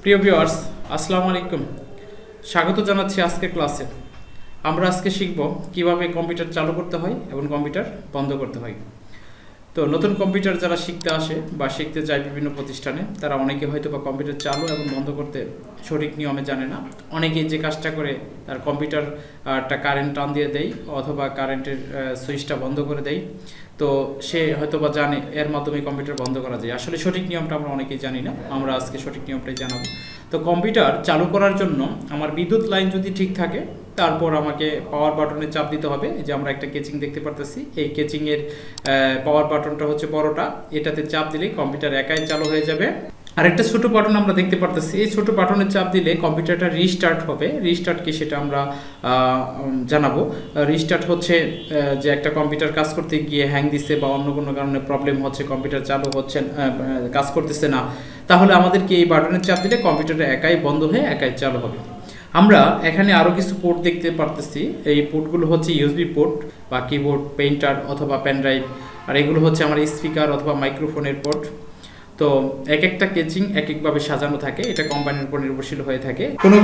প্রিয় ভিউয়ার্স, আসসালামু আলাইকুম। স্বাগত জানাচ্ছি আজকের ক্লাসে। আমরা আজকে শিখব কিভাবে কম্পিউটার চালু করতে হয় এবং কম্পিউটার বন্ধ করতে হয়। তো নতুন কম্পিউটার যারা শিখতে আসে বা শিখতে যায় বিভিন্ন প্রতিষ্ঠানে, তারা অনেকে হয়তো বা কম্পিউটার চালু এবং বন্ধ করতে সঠিক নিয়মে জানে না। অনেকেই যে কাজটা করে তার কম্পিউটারটা কারেন্ট টান দিয়ে দেয় অথবা কারেন্টের সুইচটা বন্ধ করে দেয়। তো সে হয়তো বা জানে এর মাধ্যমে কম্পিউটার বন্ধ করা যায়। আসলে সঠিক নিয়মটা আমরা অনেকেই জানি না। আমরা আজকে সঠিক নিয়মটাই জানাবো। তো কম্পিউটার চালু করার জন্য আমার বিদ্যুৎ লাইন যদি ঠিক থাকে, তারপর আমাকে পাওয়ার বাটনে চাপ দিতে হবে। এই যে আমরা একটা কেচিং দেখতে পারতেছি, এই কেচিংয়ের পাওয়ার বাটনটা হচ্ছে বড়টা, এটাতে চাপ দিলে কম্পিউটার একাই চালু হয়ে যাবে। আরেকটা ছোট বাটন আমরা দেখতে পারতেছি, এই ছোট বাটনে চাপ দিলে কম্পিউটারটা রিস্টার্ট হবে। রিস্টার্ট কি সেটা আমরা জানাবো। রিস্টার্ট হচ্ছে যে একটা কম্পিউটার কাজ করতে গিয়ে হ্যাং দিচ্ছে বা অন্য কোনো কারণে প্রবলেম হচ্ছে, কম্পিউটার চালু হচ্ছে কাজ করতেছে না, তাহলে আমাদেরকে এই বাটনে চাপ দিলে কম্পিউটারটা একাই বন্ধ হয়ে একাই চালু হবে। আমরা এখানে আরও কিছু পোর্ট দেখতে পারতেছি। এই পোর্টগুলো হচ্ছে ইউএসবি পোর্ট বা কিবোর্ড, পেইন্টার অথবা পেন ড্রাইভ, আর এগুলো হচ্ছে আমার স্পিকার অথবা মাইক্রোফোনের পোর্ট। তো এক একটা কেচিং এক একভাবে সাজানো থাকে, এটা কোম্পানির উপর নির্ভরশীল হয়ে থাকে। কোনো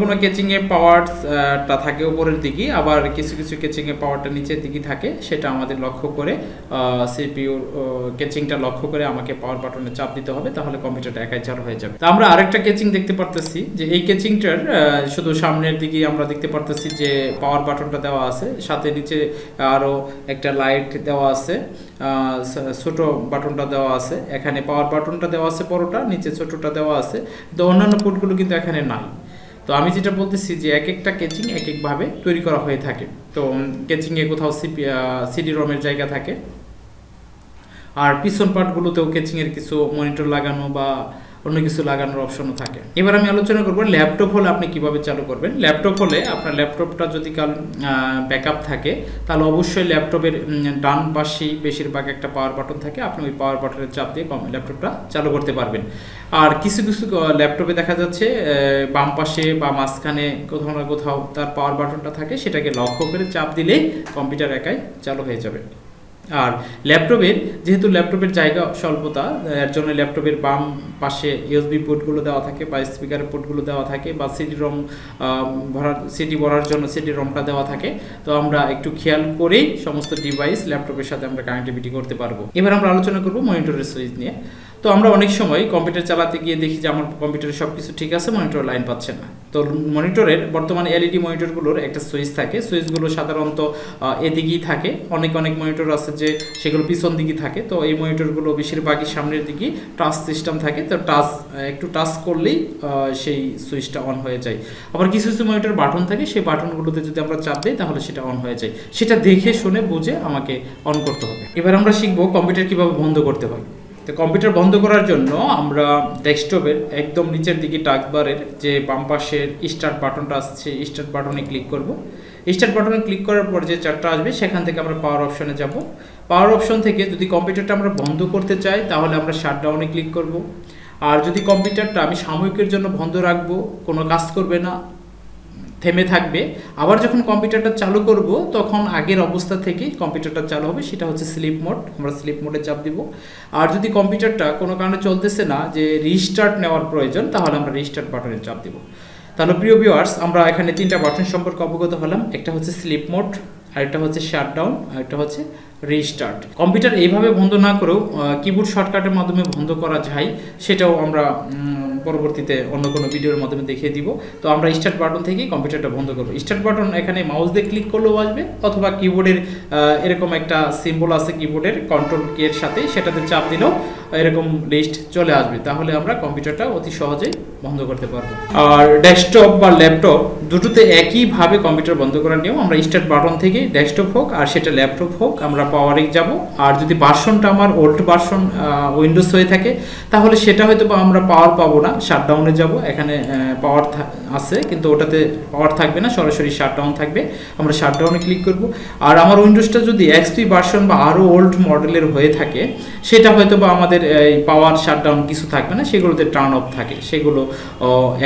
কোনো কেচিংয়ে পাওয়ারটা থাকে উপরের দিকে, আবার কিছু কিছু কেচিংয়ে পাওয়ারটা নিচের দিকে থাকে। সেটা আমাদের লক্ষ্য করে সিপিইউর কেচিংটা লক্ষ্য করে আমাকে পাওয়ার বাটনে চাপ দিতে হবে, তাহলে কম্পিউটারটা একাই চালু হয়ে যাবে। তো আমরা আরেকটা কেচিং দেখতে পারতেছি যে এই কেচিংটার শুধু সামনের দিকে আমরা দেখতে পারতেছি যে পাওয়ার বাটনটা দেওয়া আছে, সাথে নিচে আরও একটা লাইট দেওয়া আছে, ছোট বাটনটা দেওয়া আছে। এখানে পাওয়ার বাটনটা দেওয়া আছে বড়টা, নিচে ছোটটা দেওয়া আছে। তো অন্যান্য পোর্টগুলো কিন্তু এখানে নাই। তো আমি যেটা বলতেছি যে এক একটা কেচিং এক একভাবে তৈরি করা হয়ে থাকে। তো কেচিংয়ে কোথাও সিডি রমের জায়গা থাকে, আর পিছন পার্টগুলোতেও কেচিংয়ের কিছু মনিটর লাগানো বা অন্য কিছু লাগানোর অপশনও থাকে। এবার আমি আলোচনা করব ল্যাপটপ হলে আপনি কিভাবে চালু করবেন। ল্যাপটপ হলে আপনার ল্যাপটপটা যদি কাল ব্যাকআপ থাকে, তাহলে অবশ্যই ল্যাপটপের ডান পাশেই বেশিরভাগ একটা পাওয়ার বাটন থাকে। আপনি ওই পাওয়ার বাটনের চাপ দিয়ে ল্যাপটপটা চালু করতে পারবেন। আর কিছু কিছু ল্যাপটপে দেখা যাচ্ছে বাম পাশে বা মাঝখানে কোথাও না কোথাও তার পাওয়ার বাটনটা থাকে, সেটাকে লক্ষ্য করে চাপ দিলেই কম্পিউটার একাই চালু হয়ে যাবে। আর ল্যাপটপের যেহেতু ল্যাপটপের জায়গা স্বল্পতা, এর জন্য ল্যাপটপের বাম পাশে ইউএসবি পোর্টগুলো দেওয়া থাকে বা স্পিকারের পোর্টগুলো দেওয়া থাকে, বা সিডি ভরার জন্য সিডি রমটা দেওয়া থাকে। তো আমরা একটু খেয়াল করেই সমস্ত ডিভাইস ল্যাপটপের সাথে আমরা কানেক্টিভিটি করতে পারবো। এবার আমরা আলোচনা করব মনিটরের সুইচ নিয়ে। তো আমরা অনেক সময় কম্পিউটার চালাতে গিয়ে দেখি যে আমার কম্পিউটারে সব কিছু ঠিক আছে, মনিটর লাইন পাচ্ছে না। তো মনিটরের বর্তমানে এলইডি মনিটরগুলোর একটা সুইচ থাকে। সুইচগুলো সাধারণত এদিকেই থাকে। অনেক মনিটর আছে যে সেগুলো পিছন দিকে থাকে। তো এই মনিটরগুলো বেশিরভাগই সামনের দিকে টাচ সিস্টেম থাকে। তো একটু টাচ করলেই সেই সুইচটা অন হয়ে যায়। আবার কিছু কিছু মনিটর বাটন থাকে, সেই বাটনগুলোতে যদি আমরা চাপ দিই তাহলে সেটা অন হয়ে যায়। সেটা দেখে শুনে বুঝে আমাকে অন করতে হবে। এবার আমরা শিখবো কম্পিউটার কিভাবে বন্ধ করতে হয়। তো কম্পিউটার বন্ধ করার জন্য আমরা ডেস্কটপের একদম নিচের দিকে টাচবারের যে বাম পাশের স্টার্ট বাটনটা আসছে, স্টার্ট বাটনে ক্লিক করব। স্টার্ট বাটনে ক্লিক করার পর যে চারটা আসবে, সেখান থেকে আমরা পাওয়ার অপশনে যাব। পাওয়ার অপশন থেকে যদি কম্পিউটারটা আমরা বন্ধ করতে চাই, তাহলে আমরা শাটডাউনে ক্লিক করব। আর যদি কম্পিউটারটা আমি সাময়িকের জন্য বন্ধ রাখবো, কোনো কাজ করবে না, থেমে থাকবে, আবার যখন কম্পিউটারটা চালু করব তখন আগের অবস্থা থেকেই কম্পিউটারটা চালু হবে, সেটা হচ্ছে স্লিপ মোড। আমরা স্লিপ মোডে চাপ দিব। আর যদি কম্পিউটারটা কোনো কারণে চলতেছে না, যে রিস্টার্ট নেওয়ার প্রয়োজন, তাহলে আমরা রিস্টার্ট বাটনে চাপ দিব। তাহলে প্রিয় ভিউয়ার্স, আমরা এখানে তিনটা বাটন সম্পর্কে অবগত হলাম। একটা হচ্ছে স্লিপ মোড, আরেকটা হচ্ছে শাটডাউন, আরেকটা হচ্ছে রিস্টার্ট। কম্পিউটার এইভাবে বন্ধ না করেও কিবোর্ড শর্টকাটের মাধ্যমে বন্ধ করা যায়, সেটাও আমরা পরবর্তীতে অন্য কোনো ভিডিওর মাধ্যমে দেখিয়ে দিব। তো আমরা স্টার্ট বাটন থেকেই কম্পিউটারটা বন্ধ করবো। স্টার্ট বাটন এখানে মাউস দিয়ে ক্লিক করলেও আসবে, অথবা কিবোর্ডের এরকম একটা সিম্বল আছে কিবোর্ডের কন্ট্রোল কি এর সাথে, সেটাতে চাপ দিলেও এরকম লিস্ট চলে আসবে। তাহলে আমরা কম্পিউটারটা অতি সহজেই বন্ধ করতে পারবো। আর ডেস্কটপ বা ল্যাপটপ দুটোতে একইভাবে কম্পিউটার বন্ধ করার নিয়ম। আমরা স্টার্ট বাটন থেকে ডেস্কটপ হোক আর সেটা ল্যাপটপ হোক, আমরা পাওয়ারে যাব। আর যদি ভার্সনটা আমার ওল্ড ভার্সন উইন্ডোজ হয়ে থাকে, তাহলে সেটা হয়তো বা আমরা পাওয়ার পাবো না, শাটডাউনে যাব। এখানে পাওয়ার আছে কিন্তু ওটাতে পাওয়ার থাকবে না, সরাসরি শাটডাউন থাকবে। আমরা শাটডাউনে ক্লিক করব। আর আমার উইন্ডোজটা যদি এক্সপি ভার্সন বা আরও ওল্ড মডেলের হয়ে থাকে, সেটা হয়তো বা আমাদের এই পাওয়ার শাটডাউন কিছু থাকবে না, সেগুলোতে টার্ন অফ থাকে, সেগুলো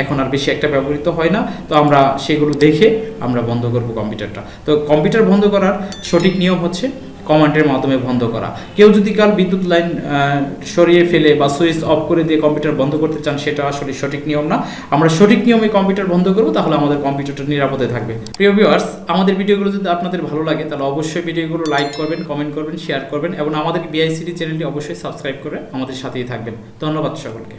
এখন আর বেশি একটা ব্যবহৃত হয় না। তো আমরা সেগুলো দেখে আমরা বন্ধ করব কম্পিউটারটা। তো কম্পিউটার বন্ধ করার সঠিক নিয়ম হচ্ছে কমান্ডের মাধ্যমে বন্ধ করা। কেউ যদি কাল বিদ্যুৎ লাইন সরিয়ে ফেলে বা সুইচ অফ করে দিয়ে কম্পিউটার বন্ধ করতে চান, সেটা আসলে সঠিক নিয়ম না। আমরা সঠিক নিয়মে কম্পিউটার বন্ধ করব, তাহলে আমাদের কম্পিউটারটা নিরাপদে থাকবে। প্রিয় ভিউয়ার্স, আমাদের ভিডিওগুলো যদি আপনাদের ভালো লাগে তাহলে অবশ্যই ভিডিওগুলো লাইক করবেন, কমেন্ট করবেন, শেয়ার করবেন এবং আমাদের BICT চ্যানেলটি অবশ্যই সাবস্ক্রাইব করে আমাদের সাথেই থাকবেন। ধন্যবাদ সকলকে।